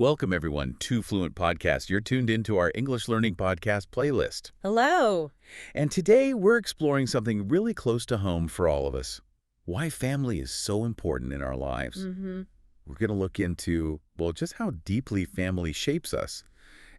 Welcome, everyone, to Fluent Podcast. You're tuned into our English Learning Podcast playlist. Hello. And today we're exploring something really close to home for all of us. Why family is so important in our lives. We're going to look into, well, just how deeply family shapes us.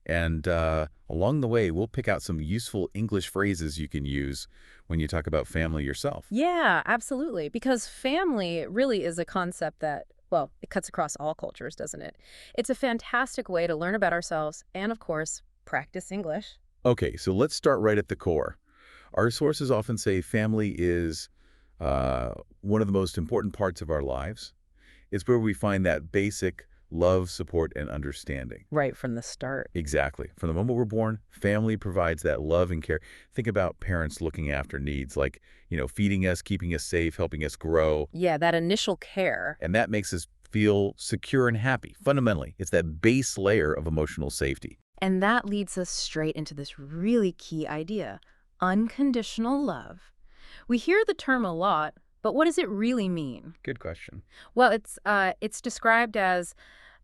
And along the way, we'll pick out some useful English phrases you can use when you talk about family yourself. Yeah, absolutely. Because family really is a concept that, well, it cuts across all cultures, doesn't it? It's a fantastic way to learn about ourselves and, of course, practice English. Okay, so let's start right at the core. Our sources often say family is one of the most important parts of our lives. It's where we find that basic love, support, and understanding. Right from the start. Exactly. From the moment we're born, family provides that love and care. Think about parents looking after needs like, feeding us, keeping us safe, helping us grow. Yeah, that initial care. And that makes us feel secure and happy. Fundamentally, it's that base layer of emotional safety. And that leads us straight into this really key idea, unconditional love. We hear the term a lot, but what does it really mean? Good question. Well, it's described as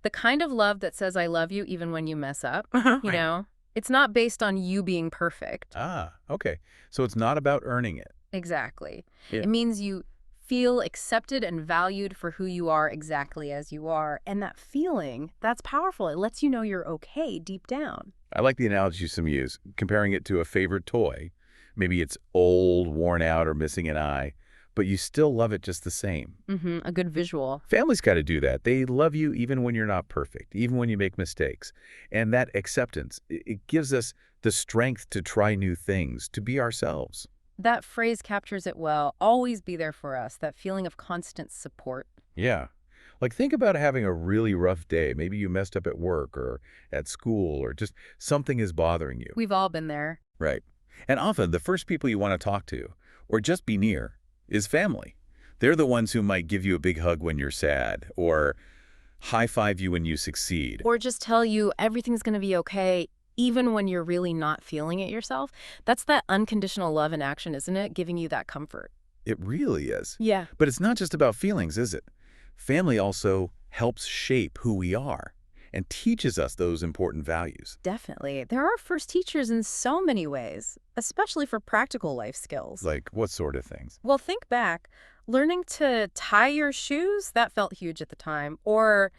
the kind of love that says I love you even when you mess up. Right. It's not based on you being perfect. Ah, okay. So it's not about earning it. Exactly. Yeah. It means you feel accepted and valued for who you are exactly as you are. And that feeling, that's powerful. It lets you know you're okay deep down. I like the analogy some use, comparing it to a favorite toy. Maybe it's old, worn out, or missing an eye, but you still love it just the same. A good visual. Families got to do that. They love you even when you're not perfect, even when you make mistakes. And that acceptance, it gives us the strength to try new things, to be ourselves. That phrase captures it well. Always be there for us. That feeling of constant support. Yeah. Like think about having a really rough day. Maybe you messed up at work or at school or just something is bothering you. We've all been there. Right. And often the first people you want to talk to or just be near is family. They're the ones who might give you a big hug when you're sad or high-five you when you succeed. Or just tell you everything's going to be okay, even when you're really not feeling it yourself. That's that unconditional love in action, isn't it? Giving you that comfort. It really is. Yeah. But it's not just about feelings, is it? Family also helps shape who we are and teaches us those important values. Definitely. They're our first teachers in so many ways, especially for practical life skills. Like what sort of things? Well, think back. Learning to tie your shoes, that felt huge at the time. Or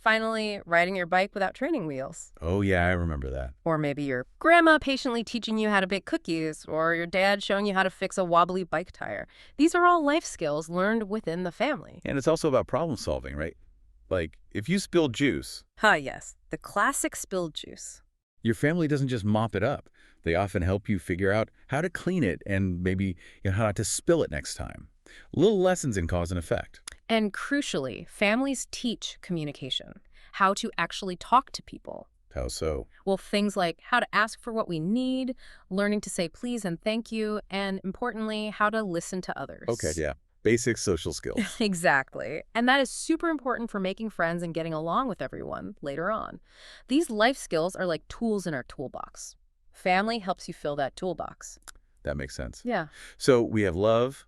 finally, riding your bike without training wheels. Oh, yeah, I remember that. Or maybe your grandma patiently teaching you how to bake cookies, or your dad showing you how to fix a wobbly bike tire. These are all life skills learned within the family. And it's also about problem solving, right? Like, if you spill juice, Yes. The classic spilled juice. your family doesn't just mop it up. They often help you figure out how to clean it and maybe how not to spill it next time. Little lessons in cause and effect. And crucially, families teach communication, how to actually talk to people. How so? Well, things like how to ask for what we need, learning to say please and thank you, and importantly, how to listen to others. Okay, yeah. Basic social skills. Exactly. And that is super important for making friends and getting along with everyone later on. These life skills are like tools in our toolbox. Family helps you fill that toolbox. That makes sense. Yeah. So we have love,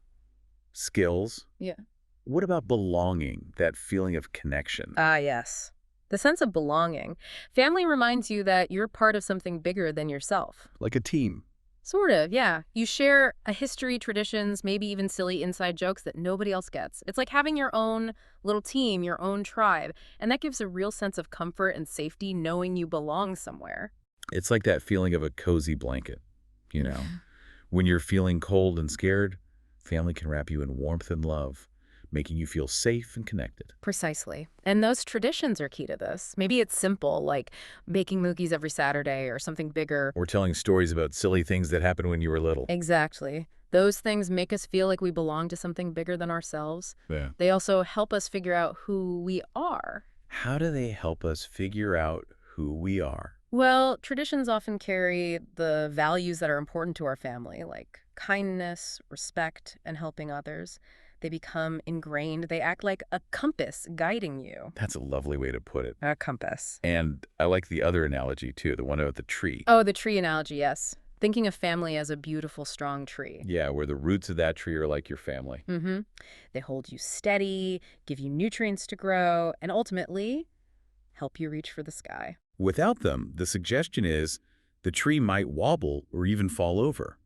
skills. Yeah. What about belonging, that feeling of connection? Yes. The sense of belonging. Family reminds you that you're part of something bigger than yourself. Like a team. Sort of, yeah. You share a history, traditions, maybe even silly inside jokes that nobody else gets. It's like having your own little team, your own tribe. And that gives a real sense of comfort and safety knowing you belong somewhere. It's like that feeling of a cozy blanket, When you're feeling cold and scared, family can wrap you in warmth and love, making you feel safe and connected. Precisely. And those traditions are key to this. Maybe it's simple, like baking mookies every Saturday or something bigger. Or telling stories about silly things that happened when you were little. Exactly. Those things make us feel like we belong to something bigger than ourselves. Yeah. They also help us figure out who we are. How do they help us figure out who we are? Well, traditions often carry the values that are important to our family, like kindness, respect, and helping others. They become ingrained. They act like a compass guiding you. That's a lovely way to put it. A compass. And I like the other analogy, too, the one about the tree. Oh, the tree analogy, yes. Thinking of family as a beautiful, strong tree. Yeah, where the roots of that tree are like your family. They hold you steady, give you nutrients to grow, and ultimately help you reach for the sky. Without them, the suggestion is the tree might wobble or even fall over.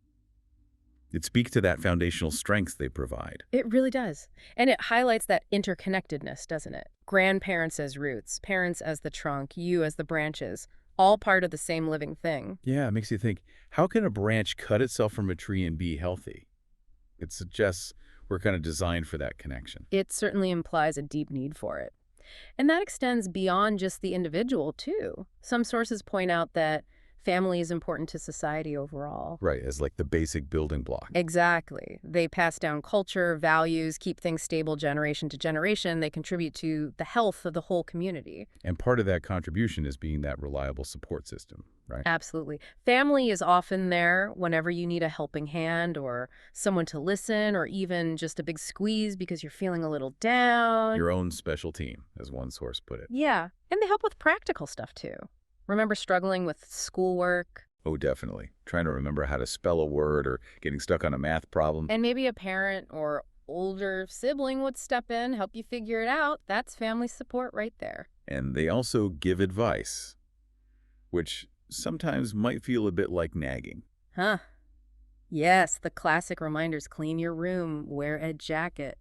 It speaks to that foundational strength they provide. It really does. And it highlights that interconnectedness, doesn't it? Grandparents as roots, parents as the trunk, you as the branches, all part of the same living thing. Yeah, it makes you think, how can a branch cut itself from a tree and be healthy? It suggests we're kind of designed for that connection. It certainly implies a deep need for it. And that extends beyond just the individual, too. Some sources point out that family is important to society overall. Right, as like the basic building block. Exactly. They pass down culture, values, keep things stable generation to generation. They contribute to the health of the whole community. And part of that contribution is being that reliable support system, right? Absolutely. Family is often there whenever you need a helping hand or someone to listen or even just a big squeeze because you're feeling a little down. Your own special team, as one source put it. Yeah. And they help with practical stuff, too. Remember struggling with schoolwork? Oh, definitely. Trying to remember how to spell a word or getting stuck on a math problem. And maybe a parent or older sibling would step in, help you figure it out. That's family support right there. And they also give advice, which sometimes might feel a bit like nagging. Huh. Yes, the classic reminders: clean your room, wear a jacket.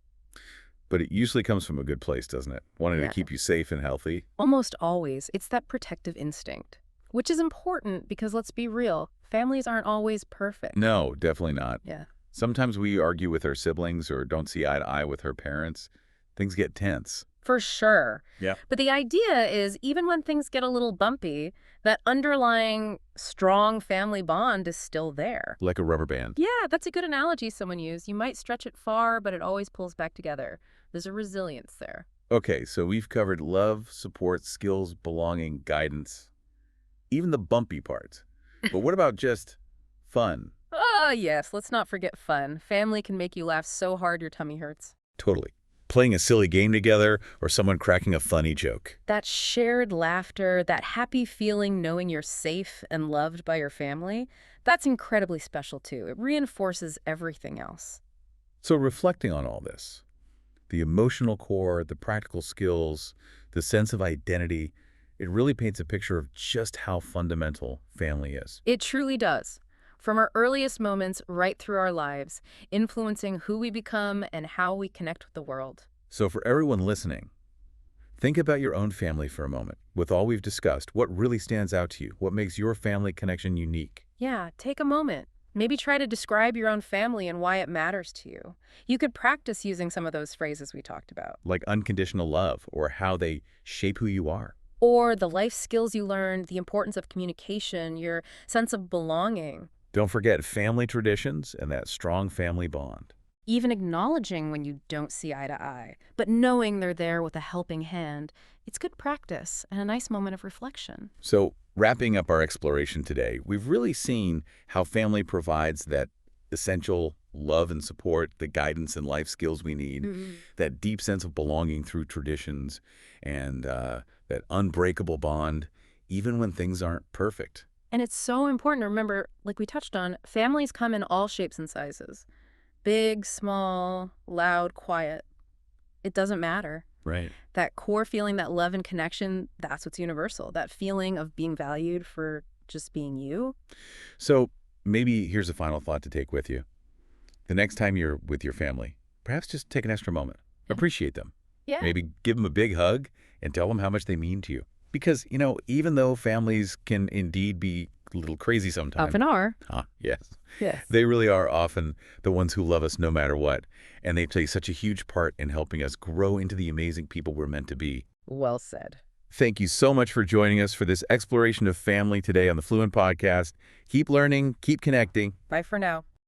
But it usually comes from a good place, doesn't it? Wanting Yeah. to keep you safe and healthy. Almost always, it's that protective instinct, which is important because let's be real, families aren't always perfect. No, definitely not. Yeah. Sometimes we argue with our siblings or don't see eye to eye with our parents. Things get tense. For sure. Yeah. But the idea is even when things get a little bumpy, that underlying strong family bond is still there. Like a rubber band. Yeah, that's a good analogy someone used. You might stretch it far, but it always pulls back together. There's a resilience there. Okay, so we've covered love, support, skills, belonging, guidance, even the bumpy parts. But what about just fun? Oh, yes, let's not forget fun. Family can make you laugh so hard your tummy hurts. Totally. Playing a silly game together or someone cracking a funny joke. That shared laughter, that happy feeling knowing you're safe and loved by your family, that's incredibly special too. It reinforces everything else. So reflecting on all this, the emotional core, the practical skills, the sense of identity, it really paints a picture of just how fundamental family is. It truly does. From our earliest moments right through our lives, influencing who we become and how we connect with the world. So for everyone listening, think about your own family for a moment. With all we've discussed, what really stands out to you? What makes your family connection unique? Yeah, take a moment. Maybe try to describe your own family and why it matters to you. You could practice using some of those phrases we talked about. Like unconditional love or how they shape who you are. Or the life skills you learned, the importance of communication, your sense of belonging. Don't forget family traditions and that strong family bond. Even acknowledging when you don't see eye to eye, but knowing they're there with a helping hand. It's good practice and a nice moment of reflection. So wrapping up our exploration today, we've really seen how family provides that essential love and support, the guidance and life skills we need, that deep sense of belonging through traditions, and that unbreakable bond, even when things aren't perfect. And it's so important to remember, like we touched on, families come in all shapes and sizes. Big, small, loud, quiet. It doesn't matter. Right. That core feeling, that love and connection, that's what's universal. That feeling of being valued for just being you. So maybe here's a final thought to take with you. The next time you're with your family, perhaps just take an extra moment. Appreciate them. Yeah. Maybe give them a big hug and tell them how much they mean to you. Because, even though families can indeed be a little crazy sometimes. Often are. Yes. Yes. They really are often the ones who love us no matter what. And they play such a huge part in helping us grow into the amazing people we're meant to be. Well said. Thank you so much for joining us for this exploration of family today on the Fluent Podcast. Keep learning, keep connecting. Bye for now.